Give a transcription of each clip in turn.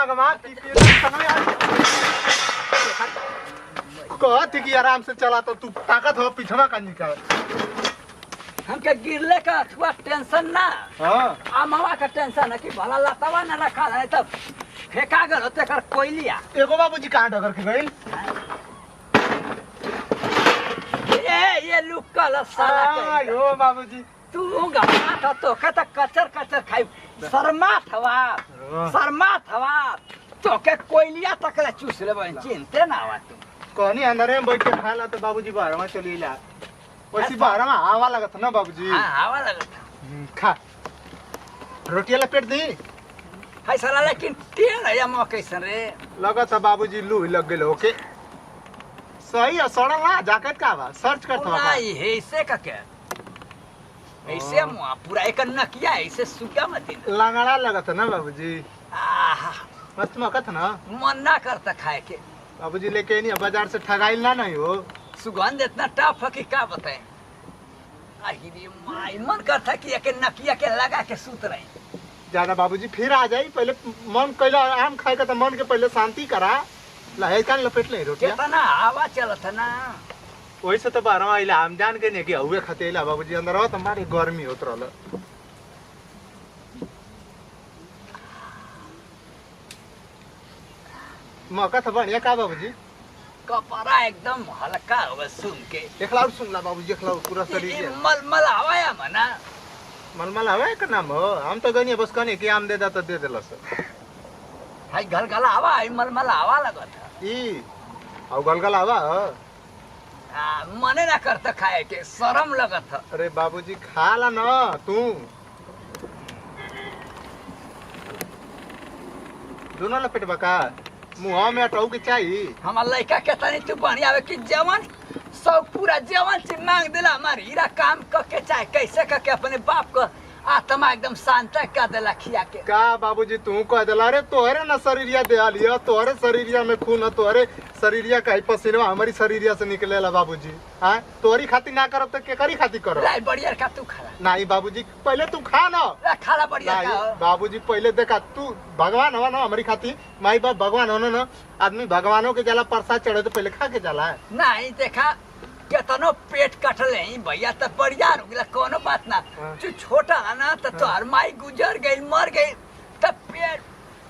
भगवा कहती कि आराम से चला तो तू ताकत हो पिछवा का निकाल हमके गिरले का अथवा टेंशन ना हाँ आमावा का टेंशन है कि भला लतावा ना रखा है तब फेंका गल होते कर कोयलिया एगो बाबूजी कहाँ डगर के गइल ये लुकल साला के यो बाबूजी तू गमा था तो के त कचर कचर खाई शर्मा थवा तो के कोयलिया तक चूस ले चिंते ना आवा तू कहनी अंदर में बैठ के खा ला तो बाबूजी बाहर में चली ला वैसी बाहर में हवा लगत ना बाबूजी हां हवा लगत खा रोटी वाला पेट दी हाय साला लेकिन तेल है मो कैसन रे लगत है बाबूजी लू लग गेल ओके सही है सड़ल ना जैकेट का बा सर्च करत बा नहीं है ऐसे का क्या ऐसे मुआ पूरा एक नकिया ऐसे सुगा मत दिन लंगड़ा लगत है ना बाबूजी आहा मस्त मकत ना मन ना करता खाए के बाबूजी लेके नहीं बाजार से ठगाइल ना नहीं हो सुगंध इतना टफ है कि क्या बताएं आखिर माई मन करता कि एक नकिया के लगा के सूत रहे ज्यादा बाबूजी फिर आ जाई पहले मन कैला आम खाए का तो मन के पहले शांति करा लहे कान लपेट ले रोटी कितना हवा चलत है ना वही से तो बारह आइला हम जान के नहीं कि हुए खाते इला बाबूजी अंदर हो तो हमारी गर्मी होत रहल मौका था बढ़िया का बाबूजी कपड़ा एकदम हल्का हो सुन के एक लाउड सुन ला बाबूजी एक लाउड पूरा शरीर मलमल हवाया मना मलमल हवा का नाम हो हम तो गनी बस कहने कि आम दे दा तो दे देला सर हाय गलगला हवा है मलमल हवा लगत है ई और गलगल हवा मने ना करता खाए के शर्म लगत है अरे बाबूजी खा ला ना तू दोनों लपेट बका मुँह में अटऊ के चाहिए हमार लड़का के तनी तू बढ़िया आवे कि जवन सब पूरा जवन से मांग दिला हमार हीरा काम करके चाहे कैसे करके अपने बाप को आत्मा एकदम शांत कर देला खिया के का बाबूजी तू कह दिला रे तोहरे ना शरीरिया दे लिया तोहरे शरीरिया में खून है तोहरे शरीरिया का पसीना हमारी शरीरिया से निकलेला बाबूजी हाँ तोहरी खातिर ना करब तो के करी खातिर करब लाई बढ़िया का तू खा नहीं बाबूजी पहले तू खा ना खाला बढ़िया का बाबूजी पहले देखा तू भगवान हो ना हमारी खातिर माई बाप भगवान हो ना आदमी भगवानों के जाला प्रसाद चढ़े तो पहले खा के जाला है नहीं देखा केतनो पेट कटले भैया तो बढ़िया हो गया कोनो बात ना तू छोटा है ना तो तोहर माई गुजर गई मर गई तब पेट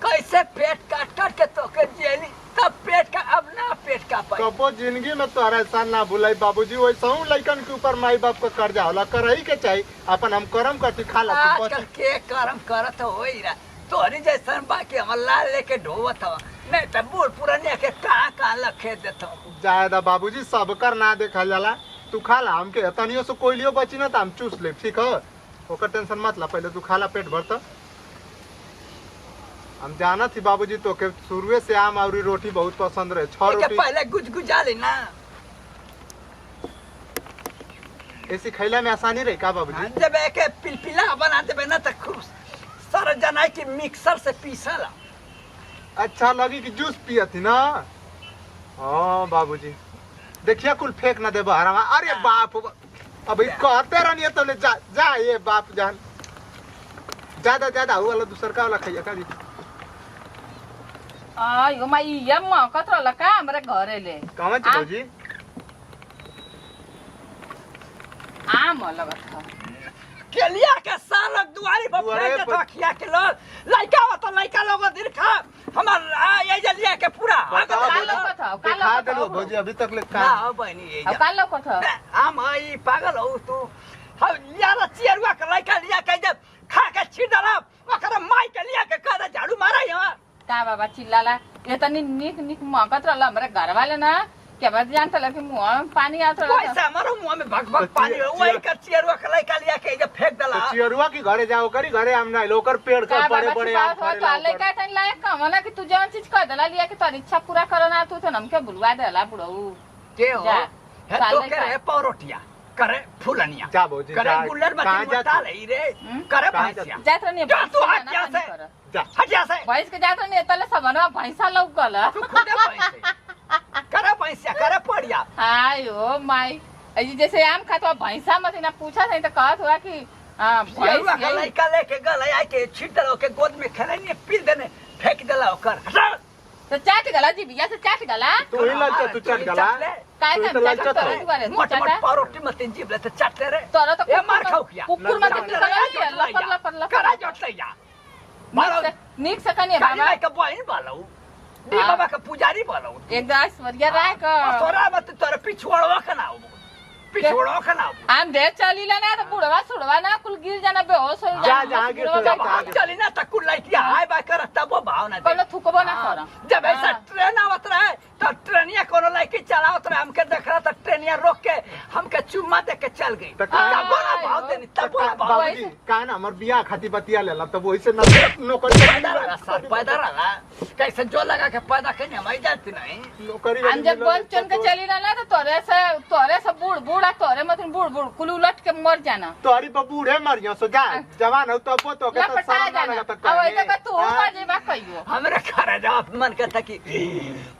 कैसे पेट काट काट के तो के जेली तब पेट का अब ना पेट का पाई कबो जिंदगी में तोहरा एहसान ना भुलाई बाबूजी वैसा हूँ लड़कन के ऊपर माई बाप का कर्जा होला करही के चाहिए अपन हम करम करती खा ला आजकल के कर्म करत हो ही रहा तोहरी जैसा बाकी हम लाल लेके ढोवत हो नहीं तो बूढ़ पुराने के कहाँ लखे देता ज्यादा बाबूजी सब कर ना देखा जाला तू खा ला हमके तनियो से कोई लियो बची ना तो हम चूस ले ठीक है ओकर टेंशन मत ला पहले तू खा ला पेट भरता हम जाना थी बाबूजी तो के शुरुए से आम और रोटी बहुत पसंद रहे 6 रोटी पहले गुजगुजा लेना ऐसी खैला में आसानी रही का बाबूजी जब एक पिलपिला बना देबे ना तो खूब सारा जना के मिक्सर से पीसला अच्छा लगी कि जूस पिया थी ना हाँ बाबूजी देखिए कुल फेंक ना दे बहरा अरे बाप अभी कहते रहनी तो ले जा जा ये बाप जान ज्यादा ज्यादा हुआ वाला दूसर का वाला खाइए का जी यो माई ये म कतरा लका हमरा घरे ले कहाँ छी बाबूजी आम लगत है केलिया के सालक दुआरी पर फेंक के खिया के लो लइका हो तो लइका लोग दिन खा हमर ये जलिया के पूरा खा दे लो भौजी अभी तक ले खा ना बहनी ये काल लो कथा हम ई पागल हो तू हम यार चियरवा के लइका लिया के जब खा के छिडला ओकरा माई के लिया के कर झाड़ू मारा यहाँ का बाबा चिल्लाला ये तनी निक निक म कतरा ल हमरा घर वाले ना क्या बात जानता लगे मुंह में पानी आता रहा पैसा हमारो मुंह में भग भग पानी वही का चियरवा के लइका लिया के जब फेंक दला चियरवा की घरे जाओ करी घरे हम ना लोकर पेड़ का बड़े बड़े आम खा ले लइका तन लायक कमला कि तू जौन चीज कह देला लिया के तोर इच्छा पूरा करना तू तो हमके बुलवा देला बुढ़ऊ के हो है तो करे परोटिया करे फुलनिया जा भौजी करे गुल्लर बत्ती बता रही रे करे भैंसिया जात नहीं जा तू हट जा से जा हट जा से भैंस के जात नहीं तले सबनवा भैंसा लौकल तू खुदे भैंस करे भैंसिया करे पड़िया आयो माई अजी जैसे आम खातो भैंसा मत ना पूछा नहीं तो कहत हुआ कि हां भैंस लइका लेके गल आई के छिटल के गोद में खेले नहीं पी देने फेंक देला ओकर हटा तो चाट गला जी बिया से चाट गला तू ही लालचा तू चट गला काय तू का तो लालचा चाट तो तो बारे मोट मोट चाटा पारोटी मत जीव ले तो चाटते रे तोरा तो ए मार खाऊ किया कुकुर मत लपर लपर लपर करा जोटले या मारो नीक से कने काली बाबा लाई का बहिन बालौ दी बाबा का पुजारी बालौ एक दास वरिया राय का तोरा मत तोरा पिछवाड़वा खनाओ पिछवाड़वा खनाओ हम देर चलीला ना तो बुढ़वा सुड़वा ना कुल गिर जाना बेहोश हो जा जहाँ गिर तो जब हम चली ना तक कुल लाइट हाय बाय कर तब वो भाव ना कोनो थुकबो ना कर जब ऐसा ट्रेन आवत रहे तो ट्रेनिया कोनो लाइट चलावत रहे हमके देख रहा था ट्रेनिया रोक के हमके चुम्मा दे के चल गई तब बोला भाव देनी तब बोला भाव बाबूजी काहे ना हमर बियाह खाती बतिया लेला तब वही से नौकरी सर पैदा रहा कैसे जो लगा के पैदा करने हम जाती नहीं नौकरी हम जब बन चन के चली ना तो तोरे से बूढ़ बूढ़ा तोरे मतलब बूढ़ बूढ़ कुल उलट के मर जाना तोरी पर बूढ़े मरियो सो जा जवान हो तब तो के तो लपटा सारा जाना लगा तक अब ऐसा का तू ऊपर जेबा कहियो हमरे खरा जवाब मन करता कि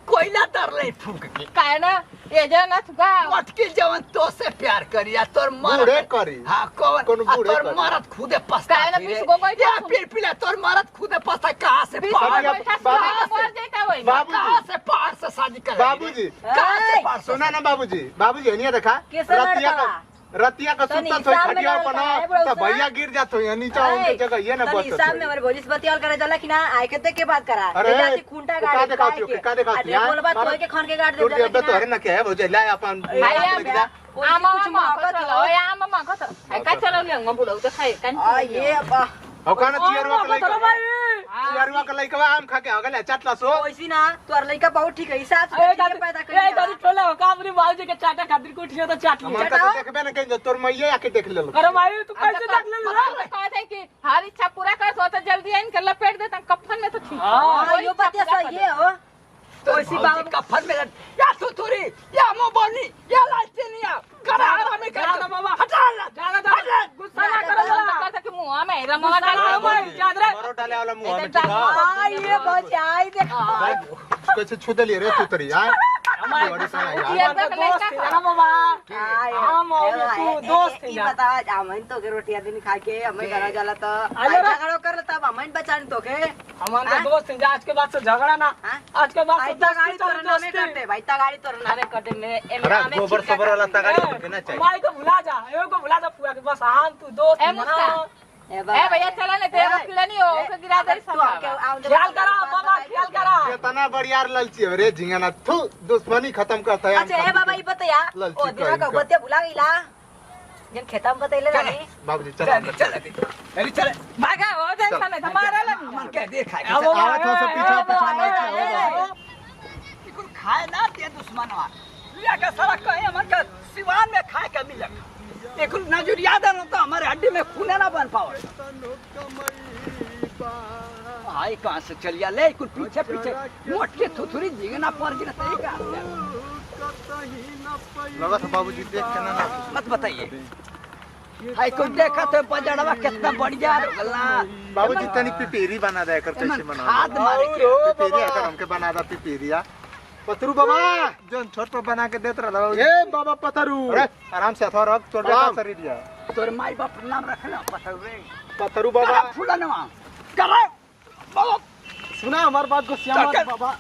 कोयला तर ले फूक के काहे ना ए जना थुका मटकी जवन तो से प्यार करिया तोर बूढ़े मरद करी हां कौन कोनो बूढ़े तोर करी। मरद खुदे पछता काहे ना बीस गो बैठा या फिर पिला तोर मरद खुदे पछता कहां से पहाड़ कहां से पहाड़ से शादी कर बाबूजी कहां से पहाड़ से सुना ना बाबूजी बाबूजी हनिया देखा रतिया का सुता तो खटिया पर ना तो भैया गिर जातो है नीचे उनके जगह ये ना बस हिसाब में हमारे भोजिस बतियाल करे जाला कि ना आए के देख के बात करा अरे, जाती खूंटा का गाड़ी देखाती हो, का देखाती है? बोल बात कोई के खन के गाड़ दे टूट जाला गया कि तो ना है ना क्या है भौजी ला अपन आमा कुछ मौका चलो ओए आमा मौका तो का चलो ले ngom बुलाऊ तो खाए कान आ ये बा हो काना चियरवा के लइका चियरवा के लइका आम खा के हो गले चटला सो ओइसी ना तोर लइका बहुत ठीक है हिसाब से ठीक है पैदा कर दादी टोला हो कामरी बाबूजी के चाटा खातिर कोठिया तो चाट हम लिया का देखबे ना कहीं तोर मैया आके देख ले अरे भाई तू कैसे देख ले कहते हैं कि हर इच्छा पूरा कर तो जल्दी आइन कर लपेट देता कफन में तो ठीक हां यो बतिया सही है हो ओसी बाबा का फन में या थुथुरी या मोबनी या लाइटेनिया करा हमें कर बाबा हटा ला गुस्सा ना करो कहता कि मुंह में रमवा मरो डाले वाला मुंह में ठीक आ ये बचाई देख कैसे छुदे लिए रे तू हां बड़ी सा यार दोस्त बता हमन तो के रोटियां दिन खा के हमें घर जाला तो झगड़ा कर तब हमन बचान तो के हमार तो दोस्त हैं आज के बाद से झगड़ा ना आज के बाद से आइता गाड़ी तोरना में करते भाई ता गाड़ी तोरना में करते में खराब गोबर सबर वाला तगाड़ी करना चाहिए माई को भुला जा एगो को भुला जा पूरा के बस हम तू दोस्त ए मुस्कान ए भैया चला नहीं तेरे कीड़ा नहीं हो के गिरा दे सब ख्याल करा बाबा ख्याल करा इतना बढ़िया ललची रे झिंगाना थू दुश्मनी खत्म करता है अच्छा ए बाबा ई बतया ओ दिना का बतिया भुला गईला जन खेता में बतैले ना बाबूजी चल चल अरे चल भागा हो टेंशन नहीं हमारा लग मन के देखा आवा थोड़ा सा पीछा पीछा नहीं इकुल खाए ना ते दुश्मनवा लिया के सारा कहे हमन का सिवान में खाए के मिले इकुल नजरिया दन तो हमारे हड्डी में खून ना बन पावे आई कहां से चलिया ले इकुल पीछे पीछे मोटे थुथुरी जिगना पर जिना तरीका लगा था बाबूजी देख के ना मत बताइए हाय को देखा तो बजड़वा कितना बढ़िया गला बाबूजी तनी पिपेरी बना दे कर कैसे बना हाथ मारे के पिपेरी अगर हमके बना दा पिपेरिया पतरू बाबा जोन छोट पर बना के देत रहा ए बाबा पतरू अरे आराम से अथवा रख तोड़ बेटा शरीरिया तोर माई बाप नाम रखना पतरू पतरू बाबा फुलनवा करे बाबा सुना हमार बात को श्याम बाबा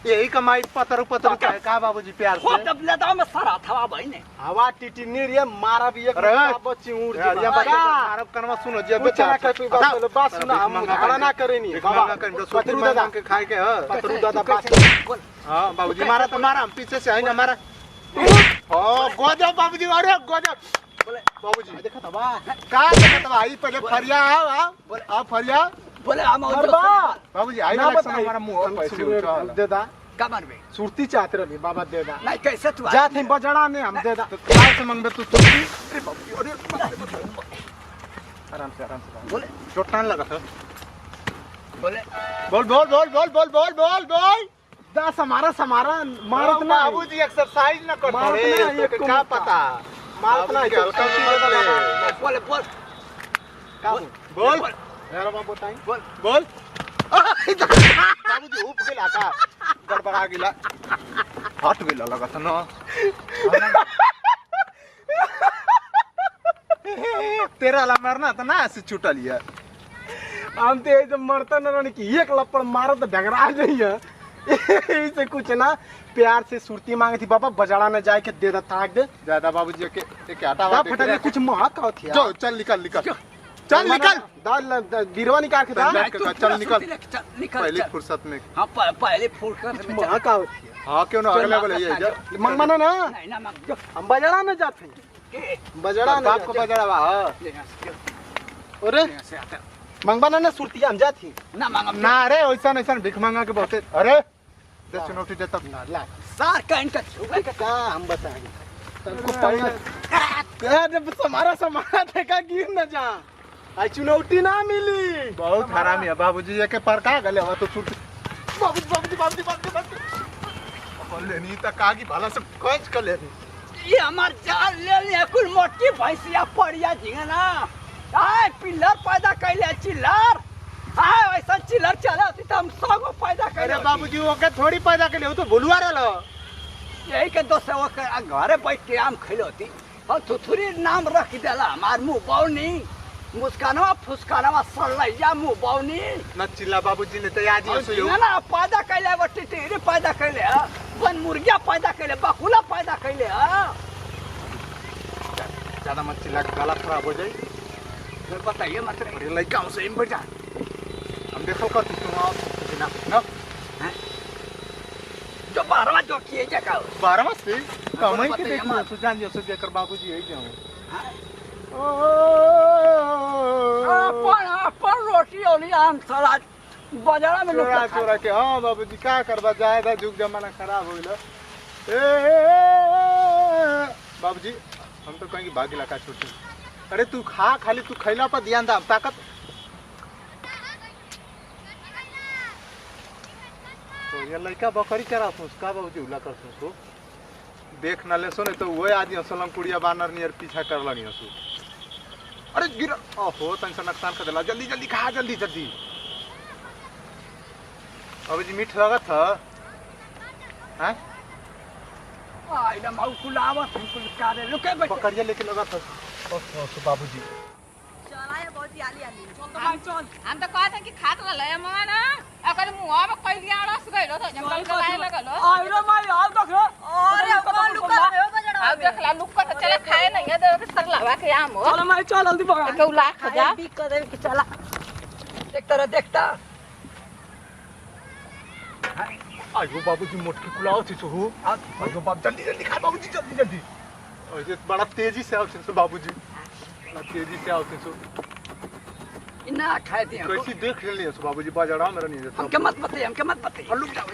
यही कमाई पतरू पतरू का बाबूजी प्यार हो से तब लेदा में सारा थवा भाई ने हवा टिटिनी रे मारा भी एक बच्ची उड़ के मारब करवा सुनो जे बेचारा के तू बात सुना हम झगड़ा ना करेनी बाबा पतरू दादा के खाए के ह पतरू दादा बात हां बाबूजी मारा तो मारा हम पीछे से है ना मारा ओ गजब बाबूजी अरे गजब बोले बाबूजी देखा था बा का देखा था भाई पहले फरिया आओ बोले आ फरिया बोले हम और बाबूजी आई ना हमारा मुंह पैसे उठा दे दा कमर में सुरती चाहते रही बाबा दे दा नहीं कैसे तू जा थे बजड़ा ने हम दे दा काल से मंगबे तू सुरती अरे बाप अरे आराम से बोले चोट ना लगा था बोले बोल बोल बोल बोल बोल बोल बोल बोल दा समारा मारत ना बाबूजी एक्सरसाइज ना करता रे तो क्या पता मारत ना हल्का सी बोले बोल बोल यार बाबू बताई बोल बोल बाबूजी ऊप गेला का गड़बड़ा गेला हट गेला लगा था ना तेरा ला मरना था ना से छूटा लिया हम तो ये जब मरता न रहने की एक लपड़ मारो तो डगरा जाइए ऐसे कुछ ना प्यार से सुरती मांगे थी बाबा बजाड़ा न जाए के दे दा ताक दे ज्यादा बाबूजी के आटा दा फटा कुछ महक का थी जो चल निकल निकल चल निकल दाल गिरवा निकाल के दा चल निकल निकल पहली फुर्सत में हाँ पहले फुर्सत में महक का थी हाँ क्यों ना अगले को ले जा मंगमाना ना नहीं ना मग जो हम बजाड़ा न जाते बजाड़ा न बाप को बजाड़ा बा अरे मंगमाना ना सुरती हम जाती ना मांग ना रे ऐसा ऐसा भिख मांगा के बहुत अरे 10 नोटी देता ला सार काइन का छुबे का का हम बताएंगे तुमको पहले समारा देखा गिर न जा आई चुनौती ना मिली बहुत हरामी है बाबूजी ये के पर का गले हो तो छूट बाबूजी लेनी तक कागी भाला से कैच कर लेनी ये हमार जान ले ले कुल मोटी भैंसिया पड़िया झिंगा ना आय पिल्लर पैदा कैले चिल्लर आय वैसा चिल्लर चला थी तो हम सबको पैदा अरे कैले बाबूजी वो के थोड़ी पैदा के लिए वो तो भुलवा रहलो यही के दोस्त वो घरे बैठ के आम खैलो थी और थुथुरी नाम रख देला हमार मुंह बौनी मुस्कानवा फुसकानवा सड़लैया मुंह बौनी न चिल्ला बाबूजी ने तो याद ही सो ना ना पैदा कैले वो टिटरी पैदा कैले बन मुर्गिया पैदा कैले बकुला पैदा कैले ज्यादा मत चिल्ला गला खराब हो जाए फिर बताइए मत रे अरे लड़का उसे इन बजा हम देखो का तुम आओ ना ना जो बारवा जो किए जगह 12 से कमाई के देखो तो जान जो से कर बाबूजी यही जाऊं अपन रोटी ओली आम सलाद बाजारा में लोग चोरा चोरा के हाँ बाबूजी क्या करबा जाएगा जुग जमाना खराब हो गया बाबूजी हम तो कहेंगे भाग इलाका छोटी अरे तू खा खाली तू खैला पर ध्यान दा ताकत तो ये लड़का बकरी चरा उसका बाबूजी उला कर सो देख ना ले सो नहीं तो वही आदमी असलम कुड़िया बानर नियर पीछा कर लगी सो अरे गिर ओहो तन से नुकसान कर देला जल्दी जल्दी खा जल्दी जल्दी बाबूजी मीठ लगा था हैं आई ना माउ कुलावा कुल कारे लुके बैठ बकरिया लेके लगा था बाबूजी चला ये बहुत आली आली हम तो कहते कि खात रहले ममा ना अकर मुंह में कोई दिया रस गइलो तो जंगल के लाए लगलो आई रे माई हाल देख रे अरे वो लुका हो बजड़ा अब देखला लुक तो चले खाए नहीं है दे के सर लगा के आम हो चल माई चल जल्दी पकड़ के उला खजा भी कर दे कि चला देखता आई वो बाबूजी मोटकी कुलाओ थी सो आई वो बाप जल्दी जल्दी खा बाबूजी जल्दी जल्दी और ये बड़ा तेजी से आओ सो बाबूजी बड़ा तेजी से आओ सो इना खाए दिया कैसी देख ले सो बाबूजी बाजारा मेरा नहीं देता हमके मत बताइए लुक जाओ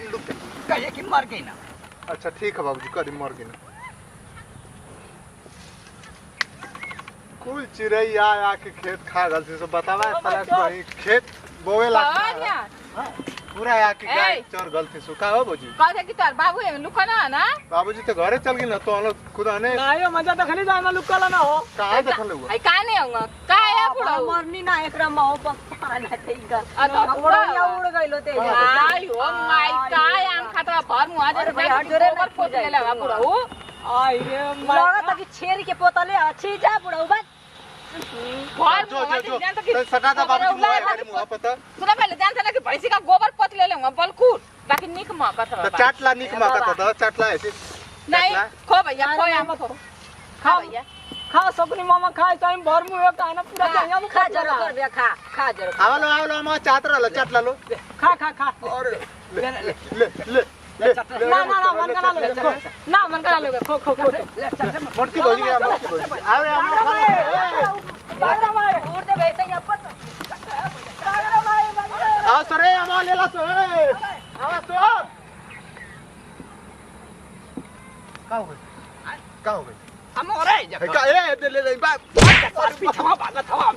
कहिए कि मर गई ना अच्छा ठीक है बाबूजी करी मर गई ना कुल चिड़ैया आके खेत खा गल से बतावा साला कहीं खेत बोवे ला पूरा आके गाय चर गलती सुखा हो बाबूजी कहते कि तार बाबू है लुका ना ना बाबूजी तो घरे चल गई ना तो हम लोग खुद आने नहीं मजा देखने जाना लुकला ना हो कहाँ देखल हुआ आई का नहीं होगा का है बुढ़ा मरनी ना एकरा माओ पप्पा ना तेगा अब बुढ़ा उड़ गइलो ते आई हो माई का आम खाता भर मुआ जे भाई जोरे पर पोत ले लगा बुढ़ा हो आई रे माई लगा कि छेरी के पोतले अच्छी जा बुढ़ऊ बस भर जो मुआ जो जे जो सटा था बाबूजी मुआ है मुआ पता सुना पहले ध्यान से ना कि भैंसी का गोबर पोत ले लूंगा बलकुट बाकी निक मा तो कत चाटला निक माका था चाटला ऐसे नहीं खो भैया खो आम खो खा भैया खा सकनी मामा खाए टाइम भर मुंह का ना पूरा जंगल में खा जरूर कर बे खा जरूर आवलो मैं चाट रहा चाटला लो खा और ले ना मन करा लो ना मन करा लो खो मोटकी भोजी गया मोटकी भोजी आओ रे हम बागरा मारे उड़ दे बैठे या पत बागरा मारे आओ सरे हम ले ला सो आओ सो का हो गई हम हो रहे का ए ले ले बा पीछा भागा था हम